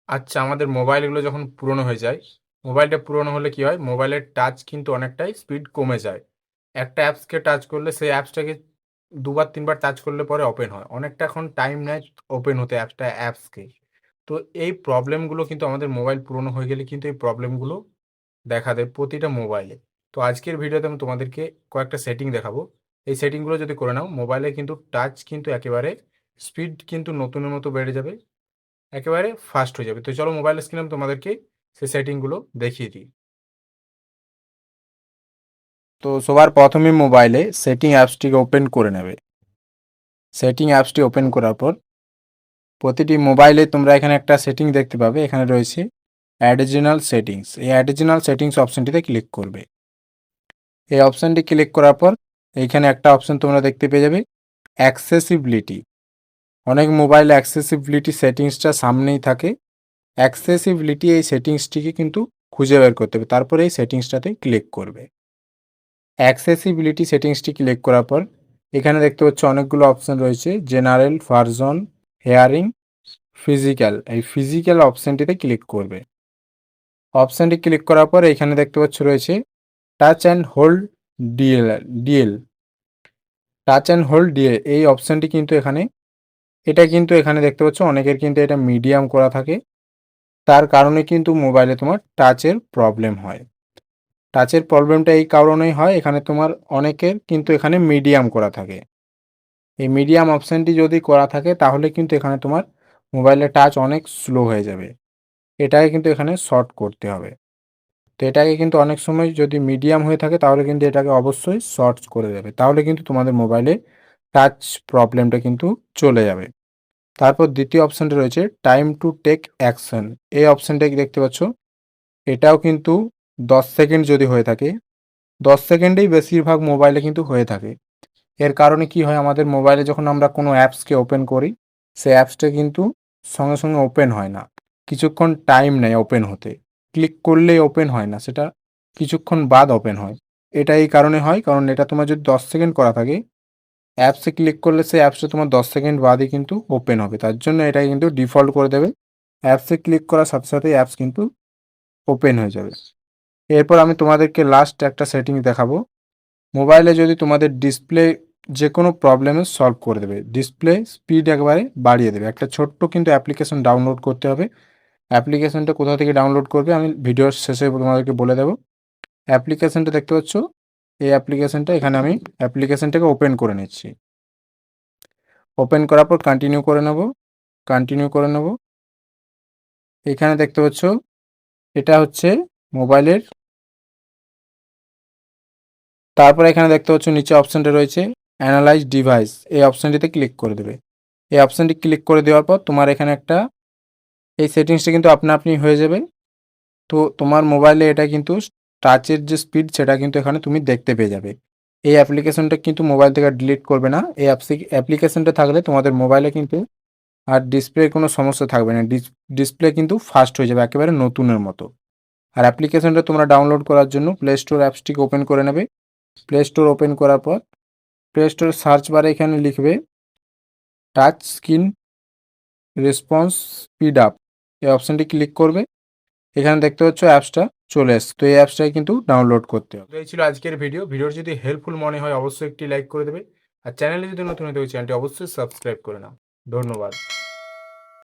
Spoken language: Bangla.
আচ্ছা, আমাদের মোবাইলগুলো যখন পুরনো হয়ে যায়, মোবাইলটা পুরনো হলে কি হয়? মোবাইলের টাচ কিন্তু অনেকটাই স্পিড কমে যায়। একটা অ্যাপসকে টাচ করলে সেই অ্যাপসটাকে ২ বার ৩ বার টাচ করলে পরে ওপেন হয়। অনেকটা এখন টাইম নেয় ওপেন হতে অ্যাপসকে। তো এই প্রবলেমগুলো কিন্তু আমাদের মোবাইল পুরনো হয়ে গেলে কিন্তু এই প্রবলেমগুলো দেখা দেয় প্রতিটা মোবাইলে। তো আজকের ভিডিওতে আমি তোমাদেরকে কয়েকটা সেটিং দেখাবো। এই সেটিংগুলো যদি করে নাও, মোবাইলে কিন্তু টাচ কিন্তু একেবারে স্পিড কিন্তু নতুনের মতো বেড়ে যাবে। একেবারে ফাস্ট হয়ে যাবে। তো চলো মোবাইল স্ক্রিনে আমি তোমাদেরকে সেই সেটিংগুলো দেখিয়ে দিই। তো সবার প্রথমে মোবাইলে সেটিং অ্যাপসটিকে ওপেন করে নেবে। সেটিং অ্যাপসটি ওপেন করার পর প্রতিটি মোবাইলে তোমরা এখানে একটা সেটিং দেখতে পাবে। এখানে রয়েছে অ্যাডিশনাল সেটিংস। এই অ্যাডিশনাল সেটিংস অপশনটিতে ক্লিক করবে। এই অপশনটি ক্লিক করার পর এইখানে একটা অপশন তোমরা দেখতে পেয়ে যাবে, অ্যাক্সেসিবিলিটি। অনেক মোবাইলে অ্যাক্সেসিবিলিটি সেটিংসটা সামনেই থাকে। অ্যাক্সেসিবিলিটি এই সেটিংসটিকে কিন্তু খুঁজে বের করতে হবে। তারপরে এই সেটিংসটাতে ক্লিক করবে। অ্যাক্সেসিবিলিটি সেটিংসটি ক্লিক করার পর এখানে দেখতে পাচ্ছ অনেকগুলো অপশন রয়েছে, জেনারেল, ভার্সন, হেয়ারিং, ফিজিক্যাল। এই ফিজিক্যাল অপশনটিতে ক্লিক করবে। অপশনটি ক্লিক করার পর এখানে দেখতে পাচ্ছ রয়েছে touch and hold DL. Touch and hold DL এই অপশনটি কিন্তু এখানে দেখতে পাচ্ছ অনেকের কিন্তু এটা মিডিয়াম করা থাকে। তার কারণে কিন্তু মোবাইলে তোমার টাচের প্রবলেম হয়। টাচের প্রবলেমটা এই কারণেই হয়, এখানে তোমার অনেকের কিন্তু এখানে মিডিয়াম করা থাকে। এই মিডিয়াম অপশানটি যদি করা থাকে তাহলে কিন্তু এখানে তোমার মোবাইলের টাচ অনেক স্লো হয়ে যাবে। এটাকে কিন্তু এখানে শর্ট করতে হবে। তো এটাকে কিন্তু অনেক সময় যদি মিডিয়াম হয়ে থাকে তাহলে কিন্তু এটাকে অবশ্যই শর্ট করে দেবে। তাহলে কিন্তু তোমাদের মোবাইলে টাচ প্রবলেমটা কিন্তু চলে যাবে। তারপর দ্বিতীয় অপশানটা রয়েছে টাইম টু টেক অ্যাকশন। এই অপশানটা দেখতে পাচ্ছ, এটাও কিন্তু 10 সেকেন্ড যদি হয়ে থাকে, 10 সেকেন্ডেই বেশিরভাগ মোবাইলে কিন্তু হয়ে থাকে। এর কারণে কি হয়, আমাদের মোবাইলে যখন আমরা কোনো অ্যাপসকে ওপেন করি, সেই অ্যাপসটা কিন্তু সঙ্গে সঙ্গে ওপেন হয় না। কিছুক্ষণ টাইম নেয় ওপেন হতে। ক্লিক করলেই ওপেন হয় না, সেটা কিছুক্ষণ বাদ ওপেন হয়। এটা এই কারণে হয়, কারণ এটা তোমার যদি 10 সেকেন্ড করা থাকে, অ্যাপসে ক্লিক করলে সেই অ্যাপসটা তোমার 10 সেকেন্ড বাদই কিন্তু ওপেন হবে। তার জন্য এটা কিন্তু ডিফল্ট করে দেবে। অ্যাপসে ক্লিক করার সাথে সাথেই অ্যাপস কিন্তু ওপেন হয়ে যাবে। এরপর আমি তোমাদেরকে লাস্ট একটা সেটিং দেখাবো। মোবাইলে যদি তোমাদের ডিসপ্লে যে কোনো প্রবলেমের সলভ করে দেবে, ডিসপ্লে স্পিড একবারে বাড়িয়ে দেবে। একটা ছোট্ট কিন্তু অ্যাপ্লিকেশন ডাউনলোড করতে হবে। অ্যাপ্লিকেশনটা কোথা থেকে ডাউনলোড করবে আমি ভিডিওর শেষে তোমাদেরকে বলে দেবো। অ্যাপ্লিকেশনটা দেখতে পাচ্ছ, এই অ্যাপ্লিকেশনটা এখানে আমি অ্যাপ্লিকেশনটাকে ওপেন করে নিচ্ছি। ওপেন করার পর কন্টিনিউ করে নেব। কন্টিনিউ করে নেব। এখানে দেখতে পাচ্ছ এটা হচ্ছে মোবাইলের। তারপর এখানে দেখতে পাচ্ছ নিচে অপশানটা রয়েছে অ্যানালাইজ ডিভাইস। এই অপশানটিতে ক্লিক করে দেবে। এই অপশানটি ক্লিক করে দেওয়ার পর তোমার এখানে একটা এই সেটিংসটা কিন্তু আপনা আপনি হয়ে যাবে। তো তোমার মোবাইলে এটা কিন্তু টাচের যে স্পিড সেটা কিন্তু এখানে তুমি দেখতে পেয়ে যাবে। এই অ্যাপ্লিকেশনটা কিন্তু মোবাইল থেকে ডিলিট করবে না। এই অ্যাপ্লিকেশনটা থাকলে তোমাদের মোবাইলে কিন্তু আর ডিসপ্লের কোনো সমস্যা থাকবে না। ডিসপ্লে কিন্তু ফাস্ট হয়ে যাবে একেবারে নতুনের মতো। আর অ্যাপ্লিকেশনটা তোমরা ডাউনলোড করার জন্য প্লে স্টোর অ্যাপসটিকে ওপেন করে নেবে। প্লে স্টোর ওপেন করার পর প্লে স্টোর সার্চ বারে এখানে লিখবে touch screen response speed up. এই অপশানটি ক্লিক করবে। এখানে দেখতে পাচ্ছ অ্যাপসটা চলে এসছে। তো এই অ্যাপসটাই কিন্তু ডাউনলোড করতে হবে। তো এই ছিল আজকের ভিডিও। ভিডিওর যদি হেল্পফুল মনে হয় অবশ্যই একটি লাইক করে দেবে। আর চ্যানেলে যদি নতুন হয়ে থাকে চ্যানেলটি অবশ্যই সাবস্ক্রাইব করে নাও। ধন্যবাদ।